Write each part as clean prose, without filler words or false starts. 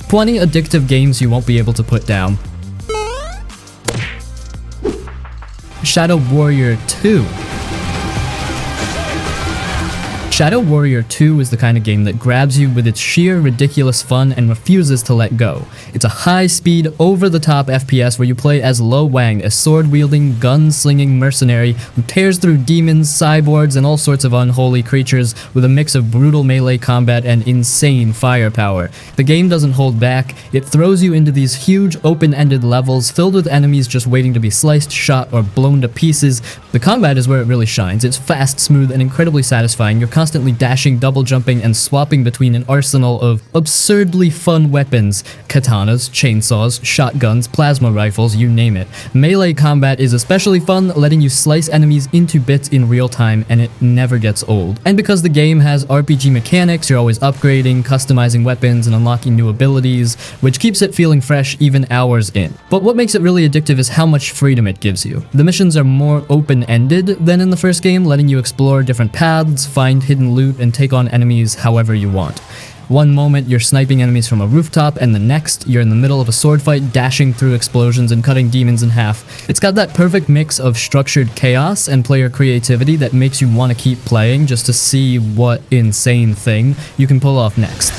20 addictive games you won't be able to put down. Shadow Warrior 2. Shadow Warrior 2 is the kind of game that grabs you with its sheer ridiculous fun and refuses to let go. It's a high-speed, over-the-top FPS where you play as Lo Wang, a sword-wielding, gun-slinging mercenary who tears through demons, cyborgs, and all sorts of unholy creatures with a mix of brutal melee combat and insane firepower. The game doesn't hold back. It throws you into these huge, open-ended levels filled with enemies just waiting to be sliced, shot, or blown to pieces. The combat is where it really shines. It's fast, smooth, and incredibly satisfying. You're constantly dashing, double jumping, and swapping between an arsenal of absurdly fun weapons. Katanas, chainsaws, shotguns, plasma rifles, you name it. Melee combat is especially fun, letting you slice enemies into bits in real time, and it never gets old. And because the game has RPG mechanics, you're always upgrading, customizing weapons, and unlocking new abilities, which keeps it feeling fresh even hours in. But what makes it really addictive is how much freedom it gives you. The missions are more open-ended than in the first game, letting you explore different paths, find hidden loot, and take on enemies however you want. One moment you're sniping enemies from a rooftop, and the next you're in the middle of a sword fight, dashing through explosions and cutting demons in half. It's got that perfect mix of structured chaos and player creativity that makes you want to keep playing just to see what insane thing you can pull off next.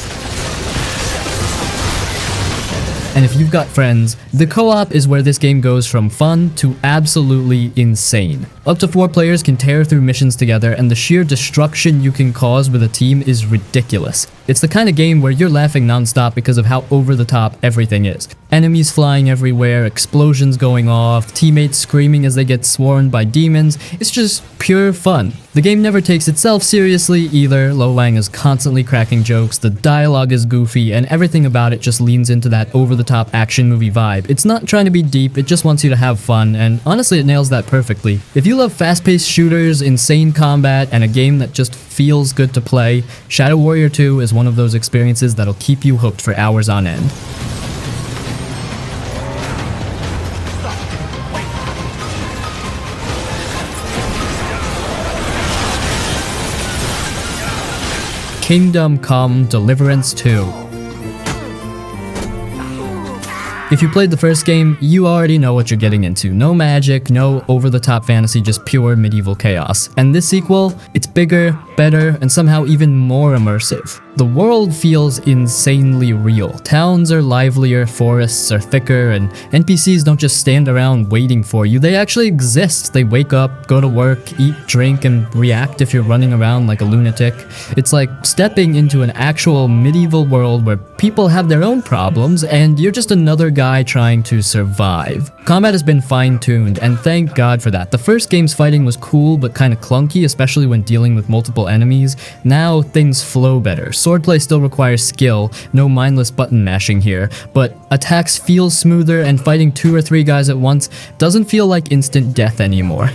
And if you've got friends, the co-op is where this game goes from fun to absolutely insane. Up to 4 players can tear through missions together, and the sheer destruction you can cause with a team is ridiculous. It's the kind of game where you're laughing non-stop because of how over-the-top everything is. Enemies flying everywhere, explosions going off, teammates screaming as they get swarmed by demons. It's just pure fun. The game never takes itself seriously either. Lo Wang is constantly cracking jokes, the dialogue is goofy, and everything about it just leans into that over-the-top action movie vibe. It's not trying to be deep, it just wants you to have fun, and honestly it nails that perfectly. If you love fast-paced shooters, insane combat, and a game that just feels good to play, Shadow Warrior 2 is one of those experiences that'll keep you hooked for hours on end. Kingdom Come Deliverance 2. If you played the first game, you already know what you're getting into. No magic, no over-the-top fantasy, just pure medieval chaos. And this sequel, it's bigger, better, and somehow even more immersive. The world feels insanely real. Towns are livelier, forests are thicker, and NPCs don't just stand around waiting for you. They actually exist. They wake up, go to work, eat, drink, and react if you're running around like a lunatic. It's like stepping into an actual medieval world where people have their own problems, and you're just another guy trying to survive. Combat has been fine-tuned, and thank God for that. The first game's fighting was cool but kinda clunky, especially when dealing with multiple enemies. Now things flow better. Swordplay still requires skill, no mindless button mashing here, but attacks feel smoother, and fighting 2 or 3 guys at once doesn't feel like instant death anymore.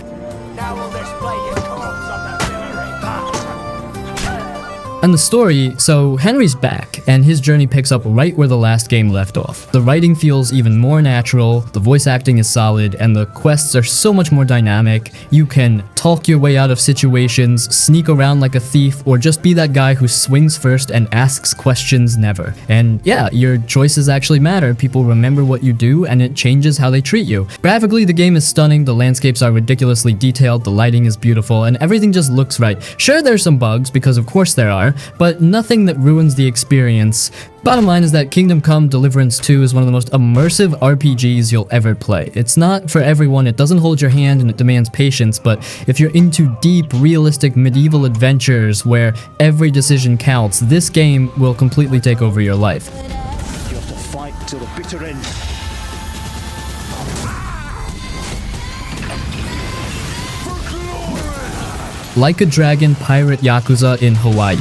And the story, so Henry's back, and his journey picks up right where the last game left off. The writing feels even more natural, the voice acting is solid, and the quests are so much more dynamic. You can talk your way out of situations, sneak around like a thief, or just be that guy who swings first and asks questions never. And yeah, your choices actually matter. People remember what you do, and it changes how they treat you. Graphically, the game is stunning, the landscapes are ridiculously detailed, the lighting is beautiful, and everything just looks right. Sure, there's some bugs, because of course there are, but nothing that ruins the experience. Bottom line is that Kingdom Come Deliverance 2 is one of the most immersive RPGs you'll ever play. It's not for everyone, it doesn't hold your hand, and it demands patience, but if you're into deep, realistic medieval adventures where every decision counts, this game will completely take over your life. You have to fight till the bitter end. Like a Dragon pirate Yakuza in Hawaii.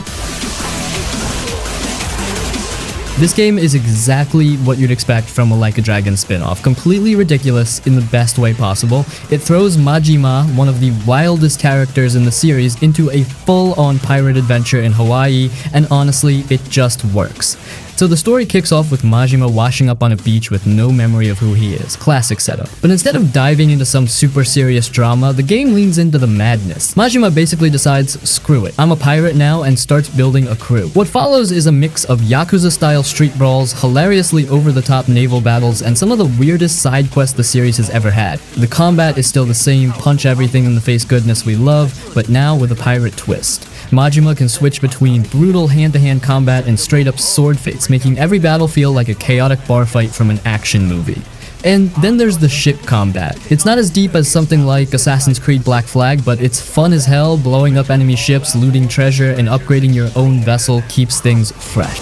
This game is exactly what you'd expect from a Like a Dragon spin-off. Completely ridiculous in the best way possible. It throws Majima, one of the wildest characters in the series, into a full-on pirate adventure in Hawaii, and honestly, it just works. So the story kicks off with Majima washing up on a beach with no memory of who he is. Classic setup. But instead of diving into some super serious drama, the game leans into the madness. Majima basically decides, screw it, I'm a pirate now, and starts building a crew. What follows is a mix of Yakuza-style street brawls, hilariously over-the-top naval battles, and some of the weirdest side quests the series has ever had. The combat is still the same punch everything in the face goodness we love, but now with a pirate twist. Majima can switch between brutal hand-to-hand combat and straight-up sword fights, making every battle feel like a chaotic bar fight from an action movie. And then there's the ship combat. It's not as deep as something like Assassin's Creed Black Flag, but it's fun as hell. Blowing up enemy ships, looting treasure, and upgrading your own vessel keeps things fresh.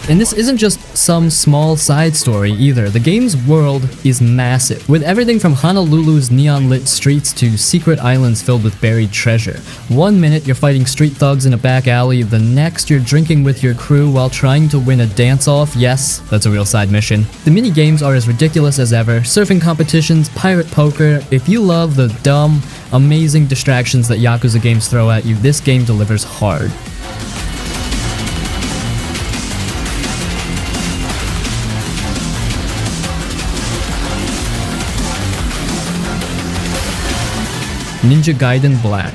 And this isn't just some small side story either. The game's world is massive, with everything from Honolulu's neon-lit streets to secret islands filled with buried treasure. One minute you're fighting street thugs in a back alley, the next you're drinking with your crew while trying to win a dance-off. Yes, that's a real side mission. The mini-games are as ridiculous as ever. Surfing competitions, pirate poker. If you love the dumb, amazing distractions that Yakuza games throw at you, this game delivers hard. Ninja Gaiden Black.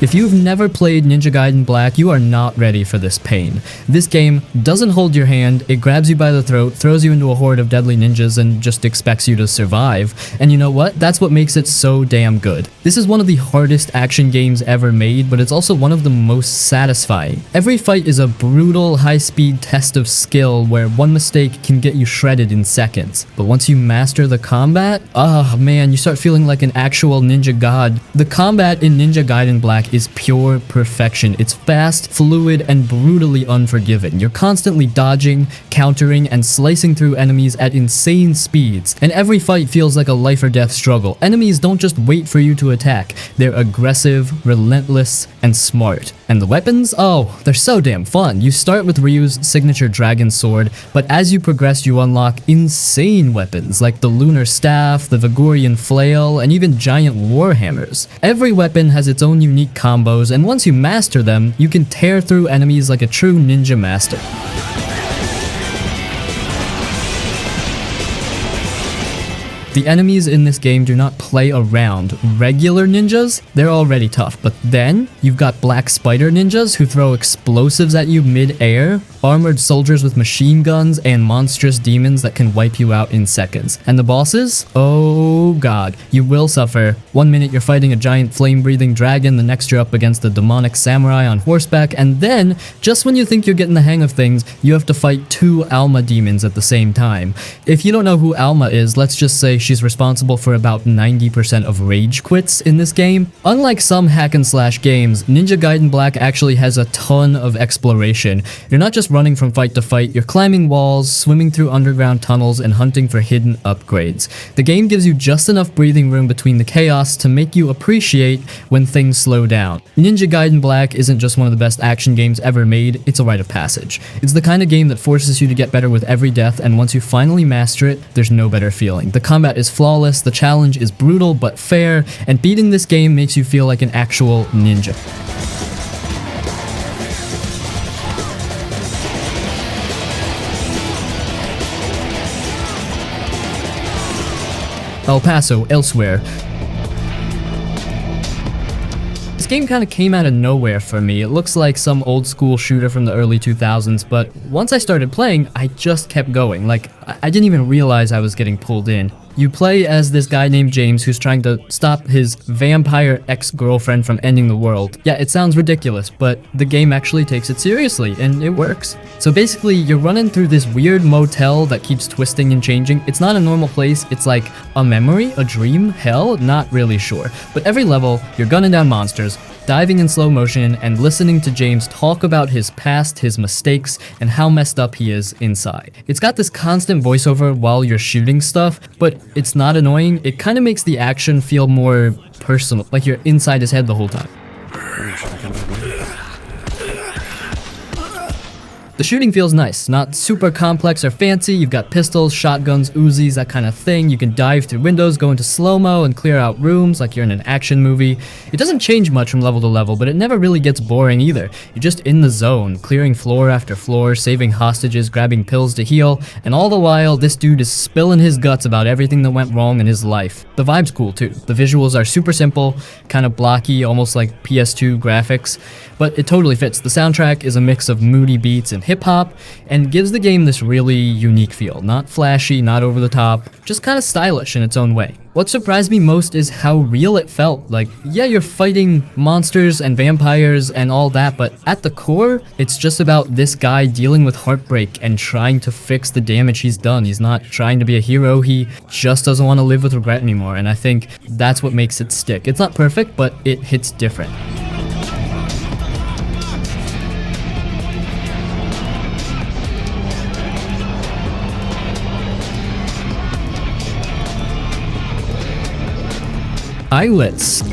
If you've never played Ninja Gaiden Black, you are not ready for this pain. This game doesn't hold your hand, it grabs you by the throat, throws you into a horde of deadly ninjas, and just expects you to survive. And you know what? That's what makes it so damn good. This is one of the hardest action games ever made, but it's also one of the most satisfying. Every fight is a brutal, high-speed test of skill where one mistake can get you shredded in seconds. But once you master the combat, oh man, you start feeling like an actual ninja god. The combat in Ninja Gaiden Black is pure perfection. It's fast, fluid, and brutally unforgiving. You're constantly dodging, countering, and slicing through enemies at insane speeds, and every fight feels like a life or death struggle. Enemies don't just wait for you to attack. They're aggressive, relentless, and smart. And the weapons? Oh, they're so damn fun. You start with Ryu's signature dragon sword, but as you progress you unlock insane weapons like the lunar staff, the Vigorian flail, and even giant warhammers. Every weapon has its own unique combos, and once you master them, you can tear through enemies like a true ninja master. The enemies in this game do not play around. Regular ninjas, they're already tough, but then you've got black spider ninjas who throw explosives at you mid-air, armored soldiers with machine guns, and monstrous demons that can wipe you out in seconds. And the bosses? Oh god, you will suffer. One minute you're fighting a giant flame-breathing dragon, the next you're up against a demonic samurai on horseback, and then, just when you think you're getting the hang of things, you have to fight two Alma demons at the same time. If you don't know who Alma is, let's just say she's responsible for about 90% of rage quits in this game. Unlike some hack and slash games, Ninja Gaiden Black actually has a ton of exploration. You're not just running from fight to fight, you're climbing walls, swimming through underground tunnels, and hunting for hidden upgrades. The game gives you just enough breathing room between the chaos to make you appreciate when things slow down. Ninja Gaiden Black isn't just one of the best action games ever made, it's a rite of passage. It's the kind of game that forces you to get better with every death, and once you finally master it, there's no better feeling. The combat is flawless, the challenge is brutal but fair, and beating this game makes you feel like an actual ninja. Paso Elsewhere. This game kind of came out of nowhere for me. It looks like some old school shooter from the early 2000s, but once I started playing, I just kept going. Like, I didn't even realize I was getting pulled in. You play as this guy named James who's trying to stop his vampire ex-girlfriend from ending the world. Yeah, it sounds ridiculous, but the game actually takes it seriously, and it works. So basically, you're running through this weird motel that keeps twisting and changing. It's not a normal place, it's like a memory, a dream, hell, not really sure. But every level, you're gunning down monsters, diving in slow motion, and listening to James talk about his past, his mistakes, and how messed up he is inside. It's got this constant voiceover while you're shooting stuff, but it's not annoying. It kind of makes the action feel more personal, like you're inside his head the whole time. The The shooting feels nice, not super complex or fancy. You've got pistols, shotguns, Uzis, that kind of thing. You can dive through windows, go into slow-mo, and clear out rooms like you're in an action movie. It doesn't change much from level to level, but it never really gets boring either. You're just in the zone, clearing floor after floor, saving hostages, grabbing pills to heal, and all the while, this dude is spilling his guts about everything that went wrong in his life. The vibe's cool too. The visuals are super simple, kind of blocky, almost like PS2 graphics, but it totally fits. The soundtrack is a mix of moody beats and hip-hop, and gives the game this really unique feel. Not flashy, not over the top, just kind of stylish in its own way. What surprised me most is how real it felt. Like, yeah, you're fighting monsters and vampires and all that, but at the core, it's just about this guy dealing with heartbreak and trying to fix the damage he's done. He's not trying to be a hero, he just doesn't want to live with regret anymore, and I think that's what makes it stick. It's not perfect, but it hits different. Islets.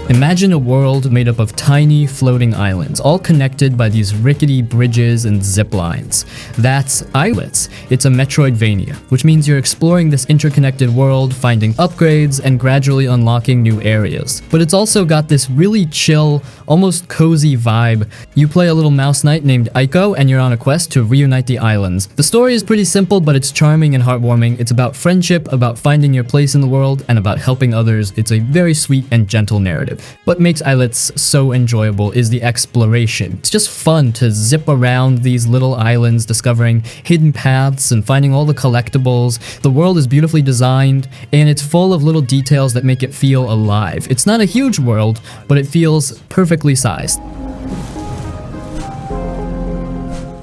Imagine a world made up of tiny floating islands, all connected by these rickety bridges and zip lines. That's Islets. It's a Metroidvania, which means you're exploring this interconnected world, finding upgrades, and gradually unlocking new areas. But it's also got this really chill, almost cozy vibe. You play a little mouse knight named Aiko, and you're on a quest to reunite the islands. The story is pretty simple, but it's charming and heartwarming. It's about friendship, about finding your place in the world, and about helping others. It's a very sweet and gentle narrative. What makes Islets so enjoyable is the exploration. It's just fun to zip around these little islands, discovering hidden paths and finding all the collectibles. The world is beautifully designed, and it's full of little details that make it feel alive. It's not a huge world, but it feels perfectly sized.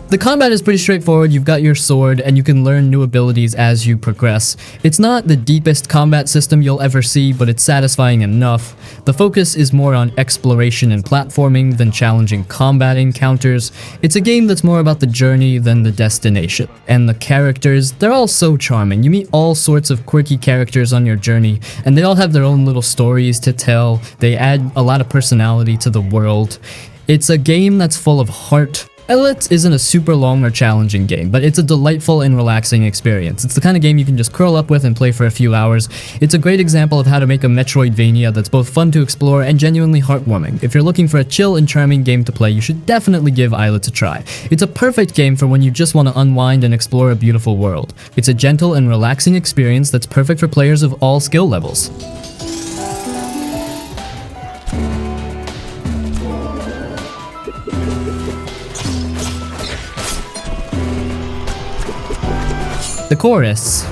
The combat is pretty straightforward. You've got your sword, and you can learn new abilities as you progress. It's not the deepest combat system you'll ever see, but it's satisfying enough. The focus is more on exploration and platforming than challenging combat encounters. It's a game that's more about the journey than the destination. And the characters, they're all so charming. You meet all sorts of quirky characters on your journey, and they all have their own little stories to tell. They add a lot of personality to the world. It's a game that's full of heart. Islets isn't a super long or challenging game, but it's a delightful and relaxing experience. It's the kind of game you can just curl up with and play for a few hours. It's a great example of how to make a Metroidvania that's both fun to explore and genuinely heartwarming. If you're looking for a chill and charming game to play, you should definitely give Islets a try. It's a perfect game for when you just want to unwind and explore a beautiful world. It's a gentle and relaxing experience that's perfect for players of all skill levels. The chorus.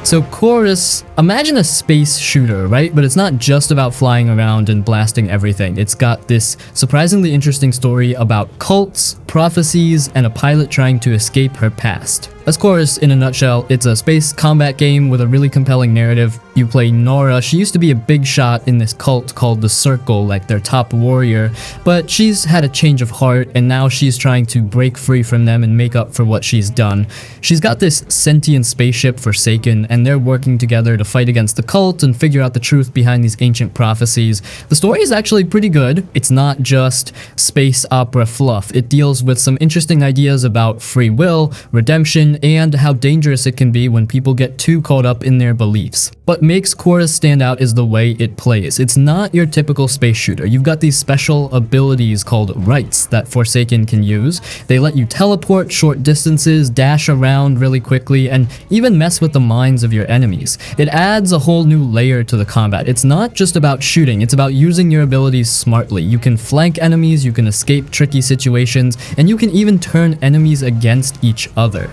So Chorus, imagine a space shooter, right? But it's not just about flying around and blasting everything. It's got this surprisingly interesting story about cults, prophecies, and a pilot trying to escape her past. That's Chorus in a nutshell. It's a space combat game with a really compelling narrative. You play Nora. She used to be a big shot in this cult called the Circle, like their top warrior, but she's had a change of heart, and now she's trying to break free from them and make up for what she's done. She's got this sentient spaceship Forsaken, and they're working together to fight against the cult and figure out the truth behind these ancient prophecies. The story is actually pretty good. It's not just space opera fluff. It deals with some interesting ideas about free will, redemption, and how dangerous it can be when people get too caught up in their beliefs. What makes Chorus stand out is the way it plays. It's not your typical space shooter. You've got these special abilities called rights that Forsaken can use. They let you teleport short distances, dash around really quickly, and even mess with the minds of your enemies. It adds a whole new layer to the combat. It's not just about shooting, it's about using your abilities smartly. You can flank enemies, you can escape tricky situations, and you can even turn enemies against each other.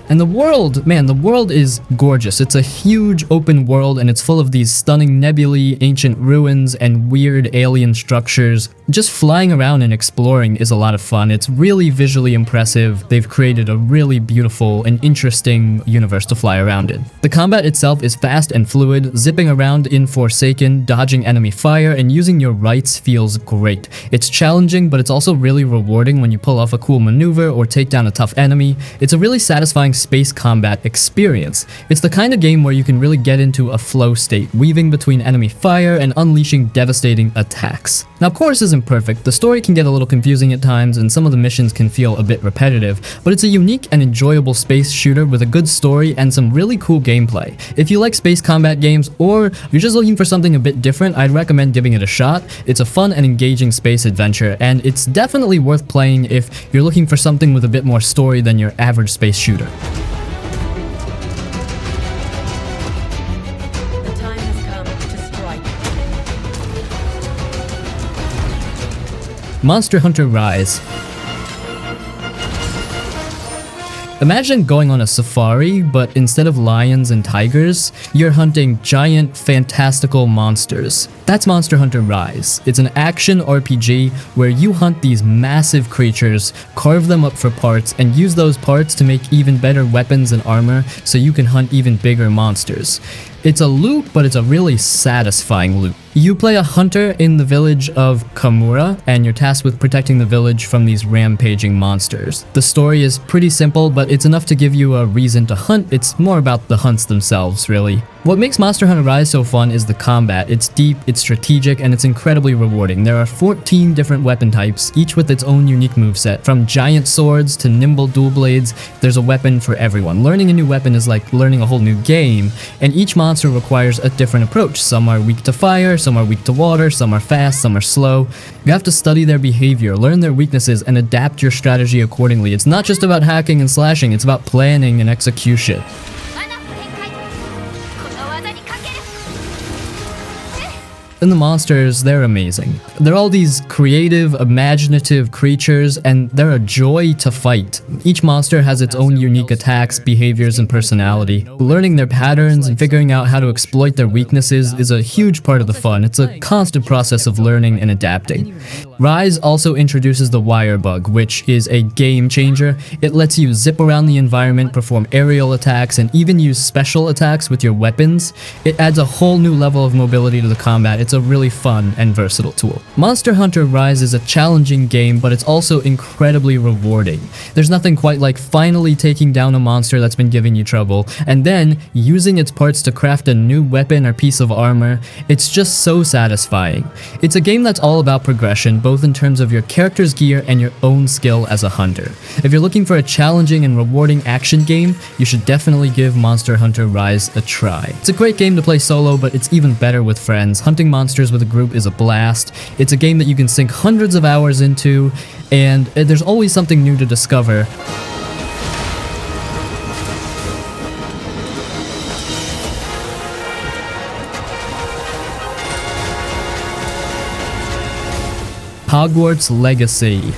And the world, man, the world is gorgeous. It's a huge open world, and it's full of these stunning nebulae, ancient ruins, and weird alien structures. Just flying around and exploring is a lot of fun. It's really visually impressive. They've created a really beautiful and interesting universe to fly around in. The combat itself is fast and fluid. Zipping around in Forsaken, dodging enemy fire, and using your rights feels great. It's challenging, but it's also really rewarding when you pull off a cool maneuver or take down a tough enemy. It's a really satisfying space combat experience. It's the kind of game where you can really get into a flow state, weaving between enemy fire and unleashing devastating attacks. Now, of course, isn't perfect. The story can get a little confusing at times, and some of the missions can feel a bit repetitive, but it's a unique and enjoyable space shooter with a good story and some really cool gameplay. If you like space combat games, or you're just looking for something a bit different, I'd recommend giving it a shot. It's a fun and engaging space adventure, and it's definitely worth playing if you're looking for something with a bit more story than your average space shooter. Monster Hunter Rise. Imagine going on a safari, but instead of lions and tigers, you're hunting giant, fantastical monsters. That's Monster Hunter Rise. It's an action RPG where you hunt these massive creatures, carve them up for parts, and use those parts to make even better weapons and armor so you can hunt even bigger monsters. It's a loop, but it's a really satisfying loop. You play a hunter in the village of Kamura, and you're tasked with protecting the village from these rampaging monsters. The story is pretty simple, but it's enough to give you a reason to hunt. It's more about the hunts themselves, really. What makes Monster Hunter Rise so fun is the combat. It's deep, it's strategic, and it's incredibly rewarding. There are 14 different weapon types, each with its own unique moveset. From giant swords to nimble dual blades, there's a weapon for everyone. Learning a new weapon is like learning a whole new game, and each monster requires a different approach. Some are weak to fire, some are weak to water, some are fast, some are slow. You have to study their behavior, learn their weaknesses, and adapt your strategy accordingly. It's not just about hacking and slashing, it's about planning and execution. And the monsters, they're amazing. They're all these creative, imaginative creatures, and they're a joy to fight. Each monster has its own unique attacks, behaviors, and personality. Learning their patterns and figuring out how to exploit their weaknesses is a huge part of the fun. It's a constant process of learning and adapting. Rise also introduces the wire bug, which is a game changer. It lets you zip around the environment, perform aerial attacks, and even use special attacks with your weapons. It adds a whole new level of mobility to the combat. It's a really fun and versatile tool. Monster Hunter Rise is a challenging game, but it's also incredibly rewarding. There's nothing quite like finally taking down a monster that's been giving you trouble, and then using its parts to craft a new weapon or piece of armor. It's just so satisfying. It's a game that's all about progression, both in terms of your character's gear and your own skill as a hunter. If you're looking for a challenging and rewarding action game, you should definitely give Monster Hunter Rise a try. It's a great game to play solo, but it's even better with friends. Hunting monsters with a group is a blast. It's a game that you can sink hundreds of hours into, and there's always something new to discover. Hogwarts Legacy.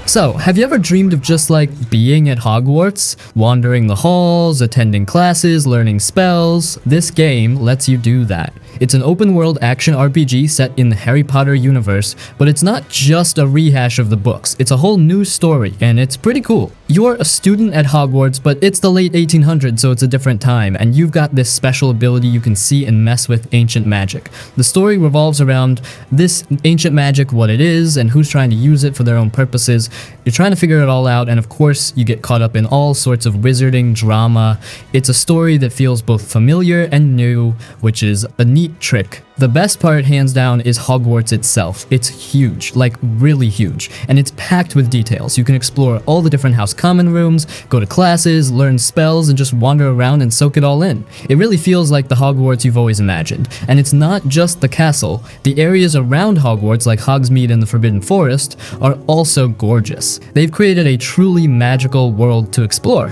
So, have you ever dreamed of just like being at Hogwarts? Wandering the halls, attending classes, learning spells? This game lets you do that. It's an open-world action RPG set in the Harry Potter universe, but it's not just a rehash of the books. It's a whole new story, and it's pretty cool. You're a student at Hogwarts, but it's the late 1800s, so it's a different time, and you've got this special ability you can see and mess with ancient magic. The story revolves around this ancient magic, what it is, and who's trying to use it for their own purposes. You're trying to figure it all out, and of course, you get caught up in all sorts of wizarding drama. It's a story that feels both familiar and new, which is a neat trick. The best part, hands down, is Hogwarts itself. It's huge, like really huge, and it's packed with details. You can explore all the different house common rooms, go to classes, learn spells, and just wander around and soak it all in. It really feels like the Hogwarts you've always imagined. And it's not just the castle. The areas around Hogwarts, like Hogsmeade and the Forbidden Forest, are also gorgeous. They've created a truly magical world to explore.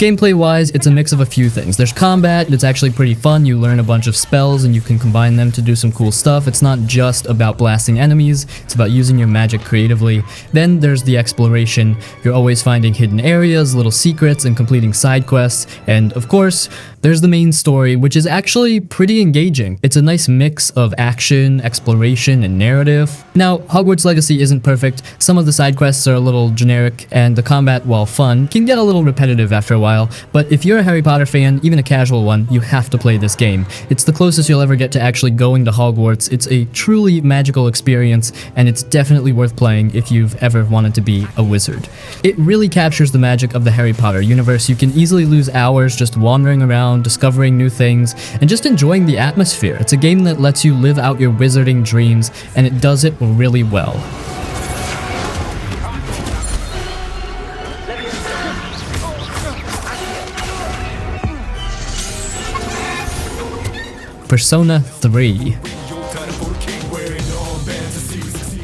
Gameplay-wise, it's a mix of a few things. There's combat, it's actually pretty fun, you learn a bunch of spells and you can combine them to do some cool stuff. It's not just about blasting enemies, it's about using your magic creatively. Then there's the exploration. You're always finding hidden areas, little secrets, and completing side quests. And of course, there's the main story, which is actually pretty engaging. It's a nice mix of action, exploration, and narrative. Now, Hogwarts Legacy isn't perfect. Some of the side quests are a little generic, and the combat, while fun, can get a little repetitive after a while. But if you're a Harry Potter fan, even a casual one, you have to play this game. It's the closest you'll ever get to actually going to Hogwarts. It's a truly magical experience, and it's definitely worth playing if you've ever wanted to be a wizard. It really captures the magic of the Harry Potter universe. You can easily lose hours just wandering around, discovering new things, and just enjoying the atmosphere. It's a game that lets you live out your wizarding dreams, and it does it really well. Persona 3.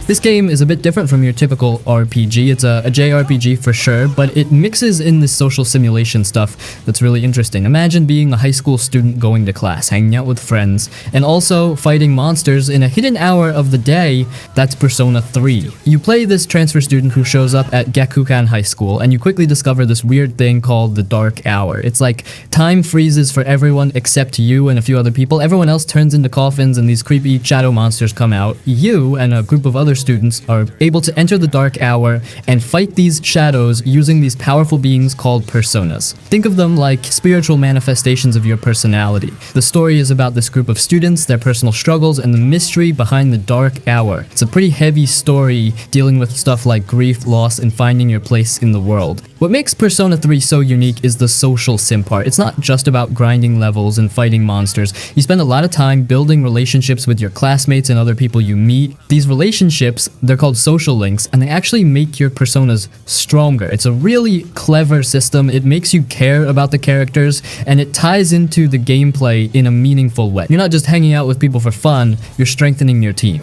This game is a bit different from your typical RPG. It's a JRPG for sure, but it mixes in this social simulation stuff that's really interesting. Imagine being a high school student going to class, hanging out with friends, and also fighting monsters in a hidden hour of the day. That's Persona 3. You play this transfer student who shows up at Gakukan High School, and you quickly discover this weird thing called the Dark Hour. It's like time freezes for everyone except you and a few other people. Everyone else turns into coffins and these creepy shadow monsters come out. You and a group of other students are able to enter the Dark Hour and fight these shadows using these powerful beings called personas. Think of them like spiritual manifestations of your personality. The story is about this group of students, their personal struggles, and the mystery behind the Dark Hour. It's a pretty heavy story dealing with stuff like grief, loss, and finding your place in the world. What makes Persona 3 so unique is the social sim part. It's not just about grinding levels and fighting monsters. You spend a lot of time building relationships with your classmates and other people you meet. These relationships, they're called social links, and they actually make your personas stronger. It's a really clever system. It makes you care about the characters, and it ties into the gameplay in a meaningful way. You're not just hanging out with people for fun, you're strengthening your team.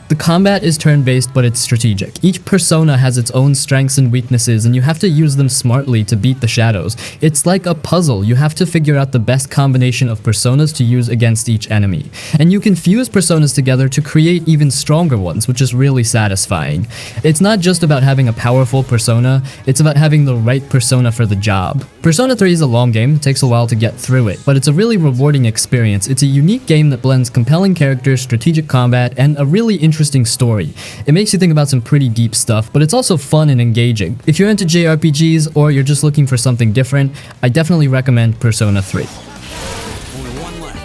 The combat is turn-based, but it's strategic. Each persona has its own strengths and weaknesses, and you have to use them smartly to beat the shadows. It's like a puzzle. You have to figure out the best combination of personas to use against each enemy. And you can fuse personas together to create even stronger ones, which is really satisfying. It's not just about having a powerful persona, it's about having the right persona for the job. Persona 3 is a long game, it takes a while to get through it, but it's a really rewarding experience. It's a unique game that blends compelling characters, strategic combat, and a really interesting story. It makes you think about some pretty deep stuff, but it's also fun and engaging. If you're into JRPGs or you're just looking for something different, I definitely recommend Persona 3. Only one left.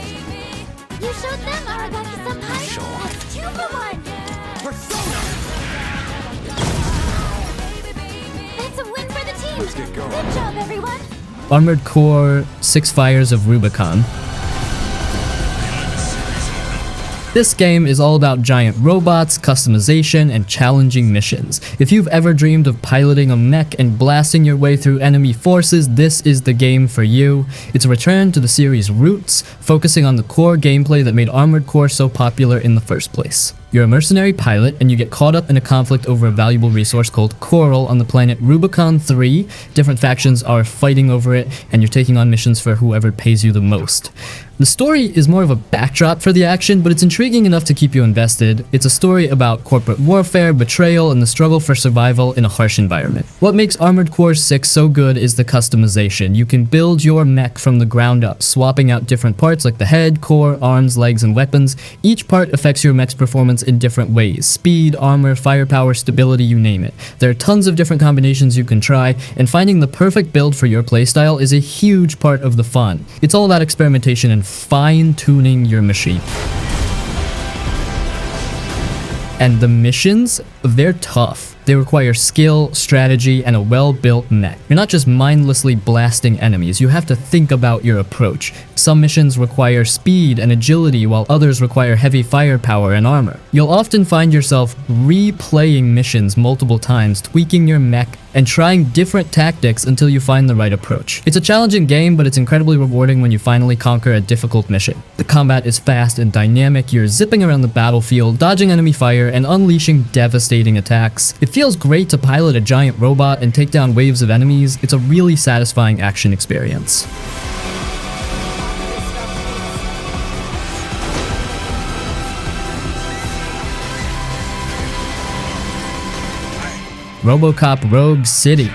You showed them Aragaki-senpai? Sure. That's 2 for 1! Persona! That's a win for the team! Let's get going. Good job, everyone! Armored Core 6 Fires of Rubicon. This game is all about giant robots, customization, and challenging missions. If you've ever dreamed of piloting a mech and blasting your way through enemy forces, this is the game for you. It's a return to the series' roots, focusing on the core gameplay that made Armored Core so popular in the first place. You're a mercenary pilot, and you get caught up in a conflict over a valuable resource called coral on the planet Rubicon 3. Different factions are fighting over it, and you're taking on missions for whoever pays you the most. The story is more of a backdrop for the action, but it's intriguing enough to keep you invested. It's a story about corporate warfare, betrayal, and the struggle for survival in a harsh environment. What makes Armored Core 6 so good is the customization. You can build your mech from the ground up, swapping out different parts like the head, core, arms, legs, and weapons. Each part affects your mech's performance in different ways. Speed, armor, firepower, stability, you name it. There are tons of different combinations you can try, and finding the perfect build for your playstyle is a huge part of the fun. It's all about experimentation and fine-tuning your machine. And the missions, they're tough. They require skill, strategy, and a well-built mech. You're not just mindlessly blasting enemies, you have to think about your approach. Some missions require speed and agility, while others require heavy firepower and armor. You'll often find yourself replaying missions multiple times, tweaking your mech, and trying different tactics until you find the right approach. It's a challenging game, but it's incredibly rewarding when you finally conquer a difficult mission. The combat is fast and dynamic, you're zipping around the battlefield, dodging enemy fire, and unleashing devastating attacks. It feels great to pilot a giant robot and take down waves of enemies. It's a really satisfying action experience. Robocop Rogue City.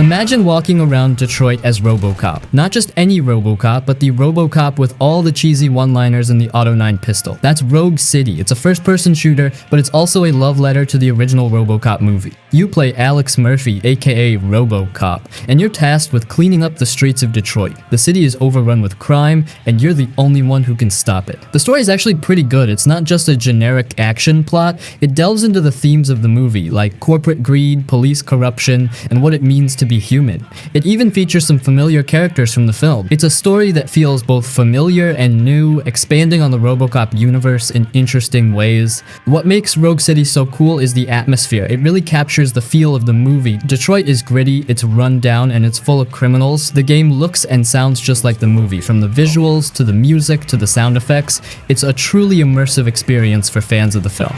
Imagine walking around Detroit as Robocop. Not just any Robocop, but the Robocop with all the cheesy one-liners and the Auto 9 pistol. That's Rogue City. It's a first-person shooter, but it's also a love letter to the original Robocop movie. You play Alex Murphy, aka Robocop, and you're tasked with cleaning up the streets of Detroit. The city is overrun with crime, and you're the only one who can stop it. The story is actually pretty good. It's not just a generic action plot. It delves into the themes of the movie, like corporate greed, police corruption, and what it means to be human. It even features some familiar characters from the film. It's a story that feels both familiar and new, expanding on the Robocop universe in interesting ways. What makes Rogue City so cool is the atmosphere. It really captures the feel of the movie. Detroit is gritty, it's run down, and it's full of criminals. The game looks and sounds just like the movie, from the visuals to the music to the sound effects. It's a truly immersive experience for fans of the film.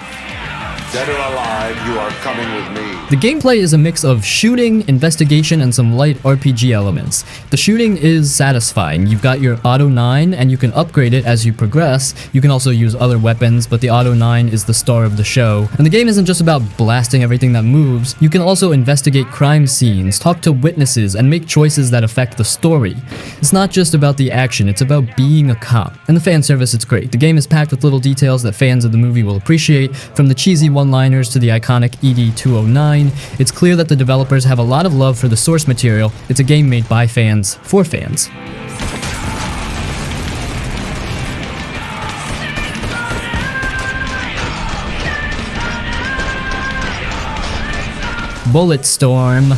Dead or alive, you are coming with me. The gameplay is a mix of shooting, investigation, and some light RPG elements. The shooting is satisfying. You've got your Auto 9, and you can upgrade it as you progress. You can also use other weapons, but the Auto 9 is the star of the show. And the game isn't just about blasting everything that moves. You can also investigate crime scenes, talk to witnesses, and make choices that affect the story. It's not just about the action, it's about being a cop. And the fan service, it's great. The game is packed with little details that fans of the movie will appreciate, from the cheesy one-liners to the iconic ED-209. It's clear that the developers have a lot of love for the source material. It's a game made by fans, for fans. Bulletstorm.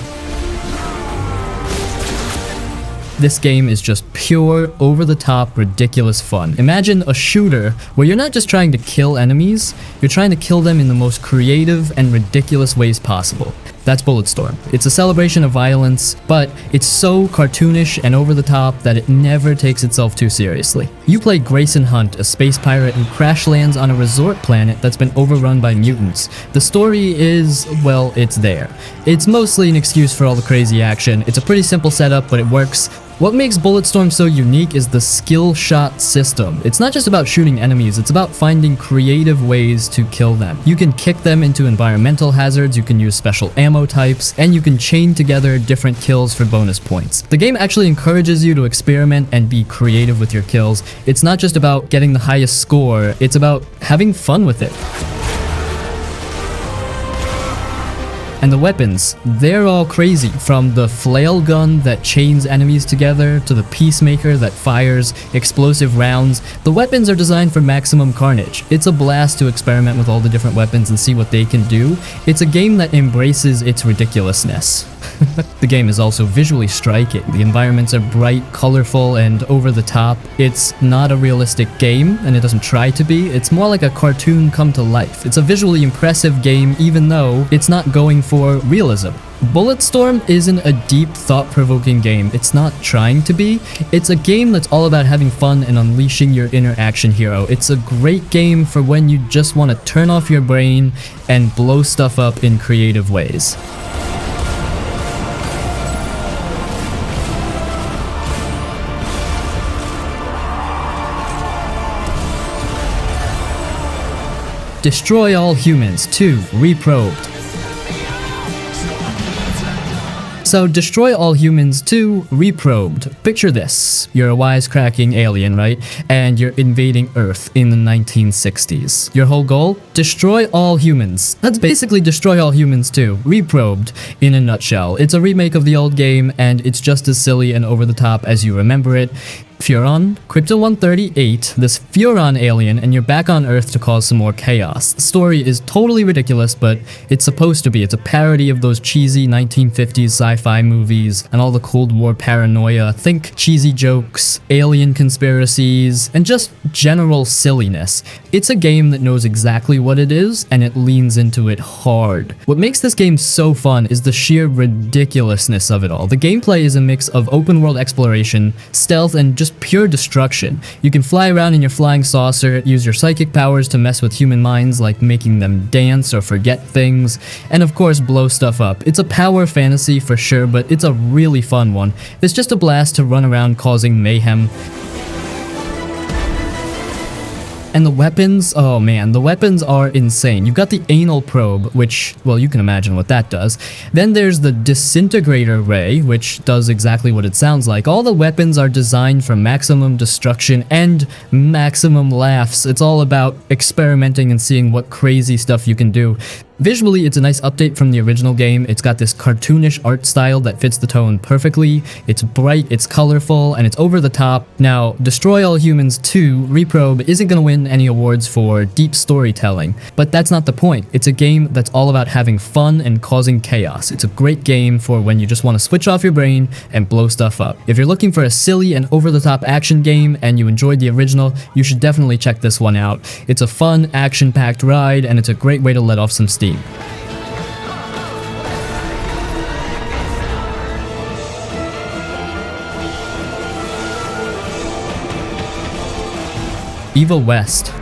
This game is just pure, over-the-top, ridiculous fun. Imagine a shooter where you're not just trying to kill enemies, you're trying to kill them in the most creative and ridiculous ways possible. That's Bulletstorm. It's a celebration of violence, but it's so cartoonish and over-the-top that it never takes itself too seriously. You play Grayson Hunt, a space pirate who crash lands on a resort planet that's been overrun by mutants. The story is, well, it's there. It's mostly an excuse for all the crazy action. It's a pretty simple setup, but it works. What makes Bulletstorm so unique is the skill shot system. It's not just about shooting enemies, it's about finding creative ways to kill them. You can kick them into environmental hazards, you can use special ammo types, and you can chain together different kills for bonus points. The game actually encourages you to experiment and be creative with your kills. It's not just about getting the highest score, it's about having fun with it. And the weapons, they're all crazy. From the flail gun that chains enemies together to the peacemaker that fires explosive rounds, the weapons are designed for maximum carnage. It's a blast to experiment with all the different weapons and see what they can do. It's a game that embraces its ridiculousness. The game is also visually striking. The environments are bright, colorful, and over the top. It's not a realistic game, and it doesn't try to be. It's more like a cartoon come to life. It's a visually impressive game, even though it's not going for realism. Bulletstorm isn't a deep, thought-provoking game. It's not trying to be. It's a game that's all about having fun and unleashing your inner action hero. It's a great game for when you just want to turn off your brain and blow stuff up in creative ways. Destroy All Humans 2 Reprobed. So Destroy All Humans 2 Reprobed. Picture this. You're a wisecracking alien, right? And you're invading Earth in the 1960s. Your whole goal? Destroy all humans. That's basically Destroy All Humans 2 Reprobed in a nutshell. It's a remake of the old game, and it's just as silly and over the top as you remember it. Furon, Crypto 138, this Furon alien, and you're back on Earth to cause some more chaos. The story is totally ridiculous, but it's supposed to be. It's a parody of those cheesy 1950s sci-fi movies and all the Cold War paranoia. Think cheesy jokes, alien conspiracies, and just general silliness. It's a game that knows exactly what it is, and it leans into it hard. What makes this game so fun is the sheer ridiculousness of it all. The gameplay is a mix of open world exploration, stealth, and just just pure destruction. You can fly around in your flying saucer, use your psychic powers to mess with human minds like making them dance or forget things, and of course blow stuff up. It's a power fantasy for sure, but it's a really fun one. It's just a blast to run around causing mayhem. And the weapons, oh man, the weapons are insane. You've got the anal probe, which, well, you can imagine what that does. Then there's the disintegrator ray, which does exactly what it sounds like. All the weapons are designed for maximum destruction and maximum laughs. It's all about experimenting and seeing what crazy stuff you can do. Visually, it's a nice update from the original game. It's got this cartoonish art style that fits the tone perfectly. It's bright, it's colorful, and it's over the top. Now, Destroy All Humans 2, Reprobed, isn't going to win any awards for deep storytelling, but that's not the point. It's a game that's all about having fun and causing chaos. It's a great game for when you just want to switch off your brain and blow stuff up. If you're looking for a silly and over-the-top action game and you enjoyed the original, you should definitely check this one out. It's a fun, action-packed ride, and it's a great way to let off some steam. Evil West.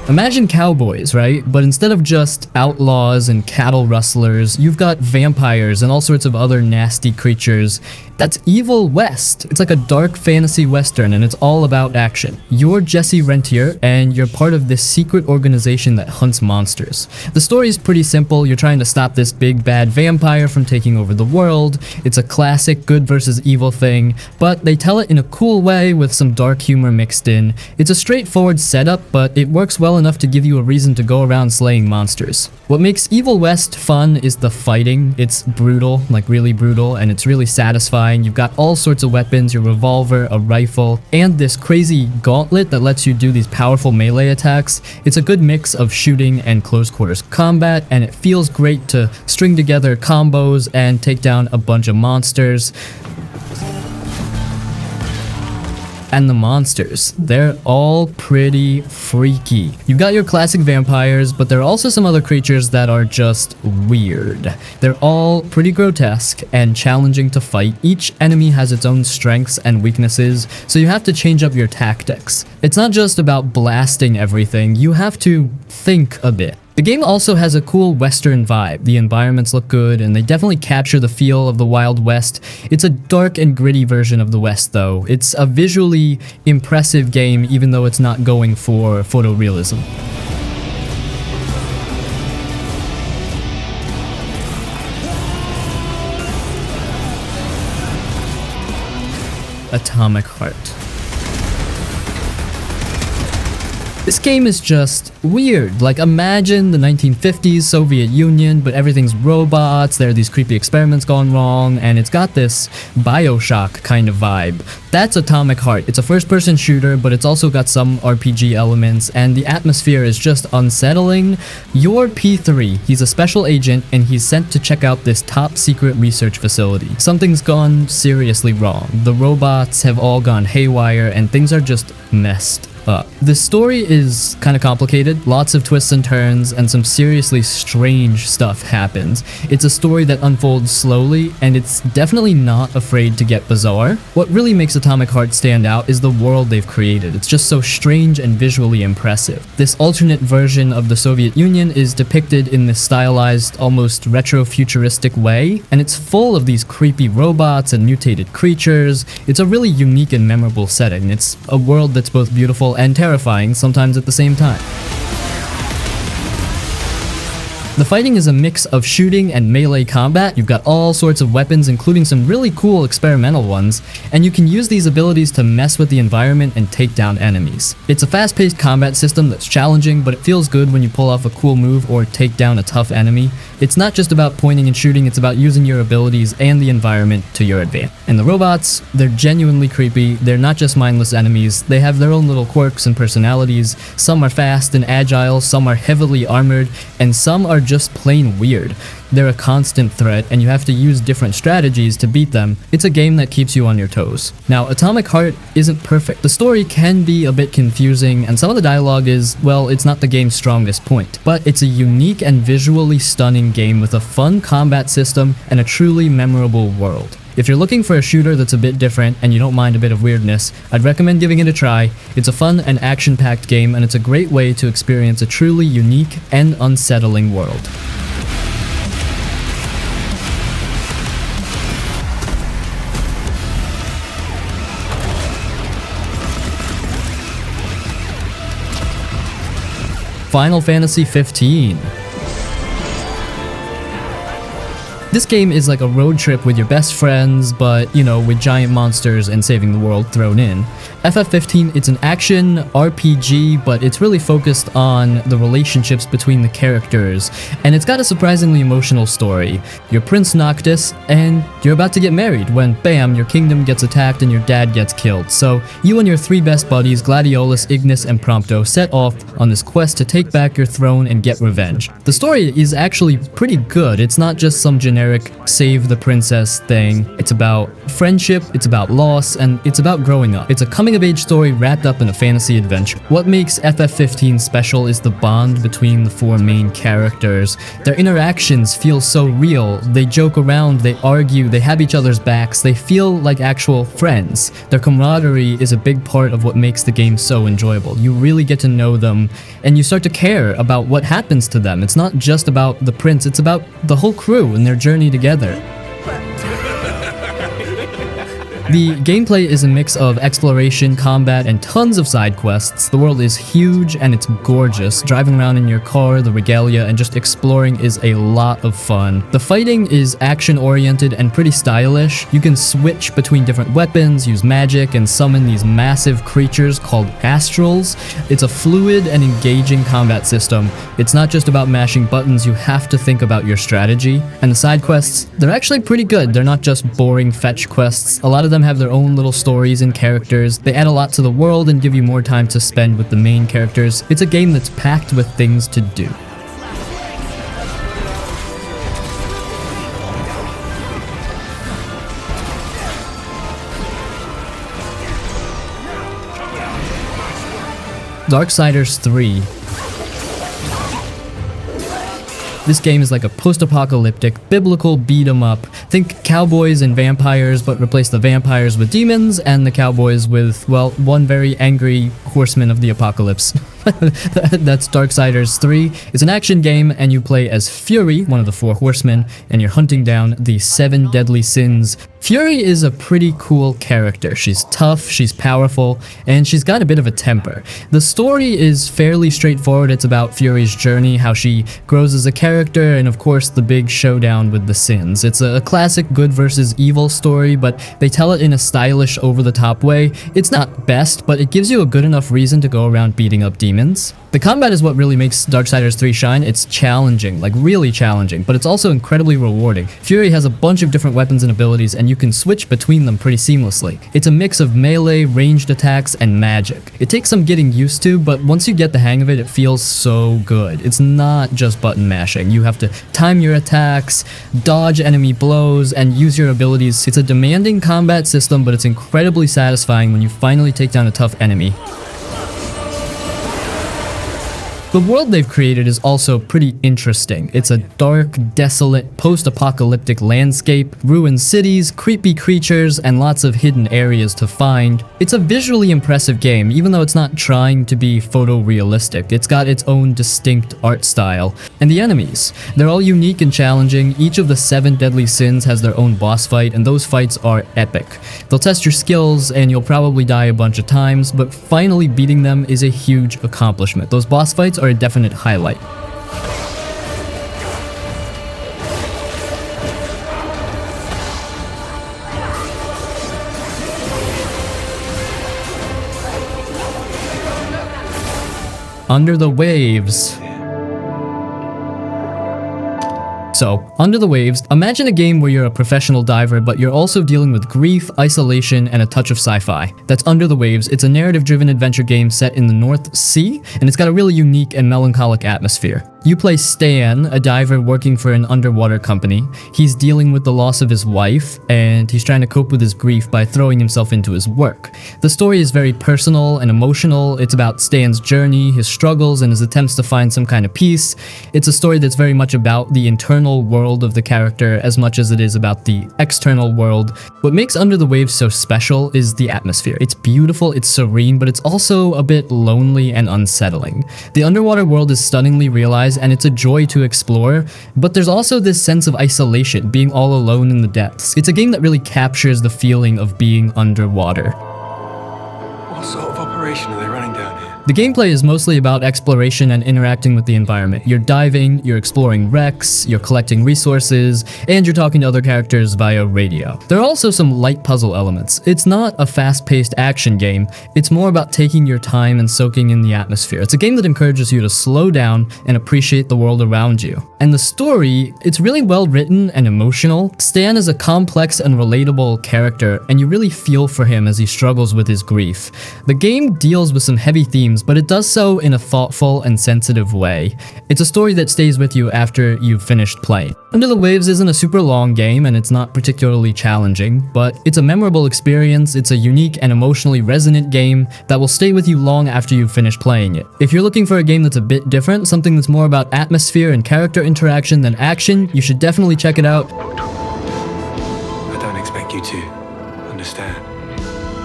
Imagine cowboys, right? But instead of just outlaws and cattle rustlers, you've got vampires and all sorts of other nasty creatures. That's Evil West. It's like a dark fantasy western, and it's all about action. You're Jesse Rentier, and you're part of this secret organization that hunts monsters. The story is pretty simple. You're trying to stop this big bad vampire from taking over the world. It's a classic good versus evil thing, but they tell it in a cool way with some dark humor mixed in. It's a straightforward setup, but it works well enough to give you a reason to go around slaying monsters. What makes Evil West fun is the fighting. It's brutal, like really brutal, and it's really satisfying. You've got all sorts of weapons, your revolver, a rifle, and this crazy gauntlet that lets you do these powerful melee attacks. It's a good mix of shooting and close quarters combat, and it feels great to string together combos and take down a bunch of monsters. And the monsters, they're all pretty freaky. You've got your classic vampires, but there are also some other creatures that are just weird. They're all pretty grotesque and challenging to fight. Each enemy has its own strengths and weaknesses, so you have to change up your tactics. It's not just about blasting everything, you have to think a bit. The game also has a cool western vibe. The environments look good, and they definitely capture the feel of the Wild West. It's a dark and gritty version of the West, though. It's a visually impressive game, even though it's not going for photorealism. Atomic Heart. This game is just weird. Like, imagine the 1950s Soviet Union, but everything's robots, there are these creepy experiments gone wrong, and it's got this Bioshock kind of vibe. That's Atomic Heart. It's a first-person shooter, but it's also got some RPG elements, and the atmosphere is just unsettling. You're P3. He's a special agent, and he's sent to check out this top-secret research facility. Something's gone seriously wrong. The robots have all gone haywire, and things are just messed up. The story is kind of complicated, lots of twists and turns, and some seriously strange stuff happens. It's a story that unfolds slowly, and it's definitely not afraid to get bizarre. What really makes Atomic Heart stand out is the world they've created. It's just so strange and visually impressive. This alternate version of the Soviet Union is depicted in this stylized, almost retro-futuristic way, and it's full of these creepy robots and mutated creatures. It's a really unique and memorable setting. It's a world that's both beautiful and terrifying, sometimes at the same time. The fighting is a mix of shooting and melee combat. You've got all sorts of weapons, including some really cool experimental ones, and you can use these abilities to mess with the environment and take down enemies. It's a fast-paced combat system that's challenging, but it feels good when you pull off a cool move or take down a tough enemy. It's not just about pointing and shooting, it's about using your abilities and the environment to your advantage. And the robots, they're genuinely creepy. They're not just mindless enemies. They have their own little quirks and personalities. Some are fast and agile, some are heavily armored, and some are just plain weird. They're a constant threat, and you have to use different strategies to beat them. It's a game that keeps you on your toes. Now, Atomic Heart isn't perfect. The story can be a bit confusing, and some of the dialogue is, well, it's not the game's strongest point. But it's a unique and visually stunning game with a fun combat system and a truly memorable world. If you're looking for a shooter that's a bit different and you don't mind a bit of weirdness, I'd recommend giving it a try. It's a fun and action-packed game, and it's a great way to experience a truly unique and unsettling world. Final Fantasy 15. This game is like a road trip with your best friends, but, you know, with giant monsters and saving the world thrown in. FF15, it's an action RPG, but it's really focused on the relationships between the characters, and it's got a surprisingly emotional story. You're Prince Noctis, and you're about to get married when, bam, your kingdom gets attacked and your dad gets killed. So, you and your three best buddies, Gladiolus, Ignis, and Prompto, set off on this quest to take back your throne and get revenge. The story is actually pretty good. It's not just some generic save the princess thing. It's about friendship, it's about loss, and it's about growing up. It's a coming-of-age story wrapped up in a fantasy adventure. What makes FF15 special is the bond between the four main characters. Their interactions feel so real. They joke around, they argue, they have each other's backs, they feel like actual friends. Their camaraderie is a big part of what makes the game so enjoyable. You really get to know them, and you start to care about what happens to them. It's not just about the prince, it's about the whole crew and their journey together. The gameplay is a mix of exploration, combat, and tons of side quests. The world is huge and it's gorgeous. Driving around in your car, the regalia, and just exploring is a lot of fun. The fighting is action-oriented and pretty stylish. You can switch between different weapons, use magic, and summon these massive creatures called astrals. It's a fluid and engaging combat system. It's not just about mashing buttons, you have to think about your strategy. And the side quests, they're actually pretty good. They're not just boring fetch quests. A lot of them have their own little stories and characters. They add a lot to the world and give you more time to spend with the main characters. It's a game that's packed with things to do. Darksiders 3. This game is like a post-apocalyptic, biblical beat-em-up. Think cowboys and vampires, but replace the vampires with demons, and the cowboys with, well, one very angry horseman of the apocalypse. That's Darksiders 3. It's an action game, and you play as Fury, one of the four horsemen, and you're hunting down the 7 deadly sins. Fury is a pretty cool character. She's tough, she's powerful, and she's got a bit of a temper. The story is fairly straightforward. It's about Fury's journey, how she grows as a character, and of course the big showdown with the sins. It's a classic good versus evil story, but they tell it in a stylish, over-the-top way. It's not best, but it gives you a good enough reason to go around beating up demons. The combat is what really makes Darksiders 3 shine. It's challenging, like really challenging, but it's also incredibly rewarding. Fury has a bunch of different weapons and abilities, and you can switch between them pretty seamlessly. It's a mix of melee, ranged attacks, and magic. It takes some getting used to, but once you get the hang of it, it feels so good. It's not just button mashing. You have to time your attacks, dodge enemy blows, and use your abilities. It's a demanding combat system, but it's incredibly satisfying when you finally take down a tough enemy. The world they've created is also pretty interesting. It's a dark, desolate, post-apocalyptic landscape, ruined cities, creepy creatures, and lots of hidden areas to find. It's a visually impressive game, even though it's not trying to be photorealistic. It's got its own distinct art style. And the enemies, they're all unique and challenging. Each of the 7 deadly sins has their own boss fight, and those fights are epic. They'll test your skills, and you'll probably die a bunch of times, but finally beating them is a huge accomplishment. Those boss fights are a definite highlight. Under the Waves. So, Under the Waves, imagine a game where you're a professional diver, but you're also dealing with grief, isolation, and a touch of sci-fi. That's Under the Waves. It's a narrative-driven adventure game set in the North Sea, and it's got a really unique and melancholic atmosphere. You play Stan, a diver working for an underwater company. He's dealing with the loss of his wife, and he's trying to cope with his grief by throwing himself into his work. The story is very personal and emotional. It's about Stan's journey, his struggles, and his attempts to find some kind of peace. It's a story that's very much about the internal world of the character as much as it is about the external world. What makes Under the Waves so special is the atmosphere. It's beautiful, it's serene, but it's also a bit lonely and unsettling. The underwater world is stunningly realized, and it's a joy to explore, but there's also this sense of isolation, being all alone in the depths. It's a game that really captures the feeling of being underwater. What sort of operation are they running down here? The gameplay is mostly about exploration and interacting with the environment. You're diving, you're exploring wrecks, you're collecting resources, and you're talking to other characters via radio. There are also some light puzzle elements. It's not a fast-paced action game, it's more about taking your time and soaking in the atmosphere. It's a game that encourages you to slow down and appreciate the world around you. And the story, it's really well written and emotional. Stan is a complex and relatable character, and you really feel for him as he struggles with his grief. The game deals with some heavy themes, but it does so in a thoughtful and sensitive way. It's a story that stays with you after you've finished playing. Under the Waves isn't a super long game, and it's not particularly challenging, but it's a memorable experience. It's a unique and emotionally resonant game that will stay with you long after you've finished playing it. If you're looking for a game that's a bit different, something that's more about atmosphere and character interaction than action, you should definitely check it out. I don't expect you to understand.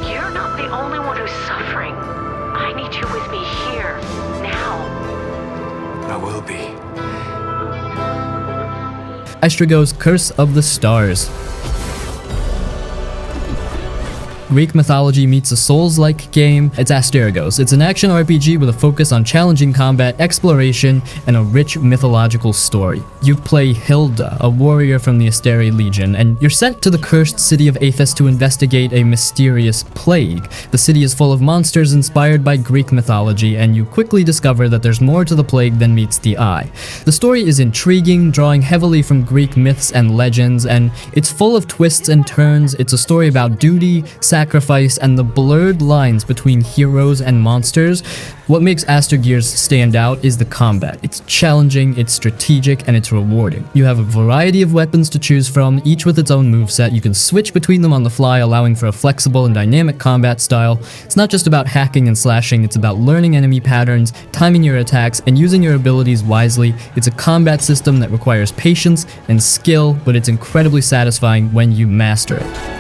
You're not the only one who's suffering. I need you with me here, now. I will be. Asterigos' Curse of the Stars. Greek mythology meets a Souls-like game. It's Asterigos. It's an action RPG with a focus on challenging combat, exploration, and a rich mythological story. You play Hilda, a warrior from the Asterigos Legion, and you're sent to the cursed city of Athos to investigate a mysterious plague. The city is full of monsters inspired by Greek mythology, and you quickly discover that there's more to the plague than meets the eye. The story is intriguing, drawing heavily from Greek myths and legends, and it's full of twists and turns. It's a story about duty, sacrifice, and the blurred lines between heroes and monsters. What makes Asterigos stand out is the combat. It's challenging, it's strategic, and it's rewarding. You have a variety of weapons to choose from, each with its own moveset. You can switch between them on the fly, allowing for a flexible and dynamic combat style. It's not just about hacking and slashing, it's about learning enemy patterns, timing your attacks, and using your abilities wisely. It's a combat system that requires patience and skill, but it's incredibly satisfying when you master it.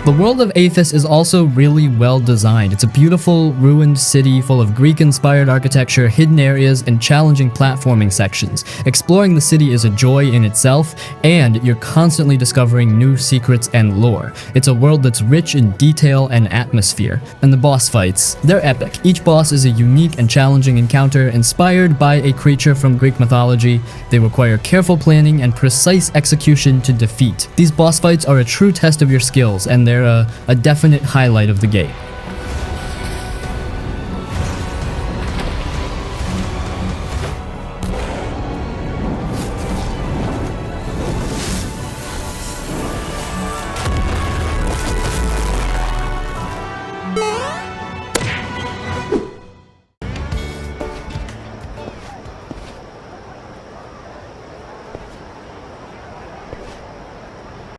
The world of Athos is also really well designed. It's a beautiful, ruined city full of Greek-inspired architecture, hidden areas, and challenging platforming sections. Exploring the city is a joy in itself, and you're constantly discovering new secrets and lore. It's a world that's rich in detail and atmosphere. And the boss fights, they're epic. Each boss is a unique and challenging encounter inspired by a creature from Greek mythology. They require careful planning and precise execution to defeat. These boss fights are a true test of your skills, and they're a definite highlight of the game.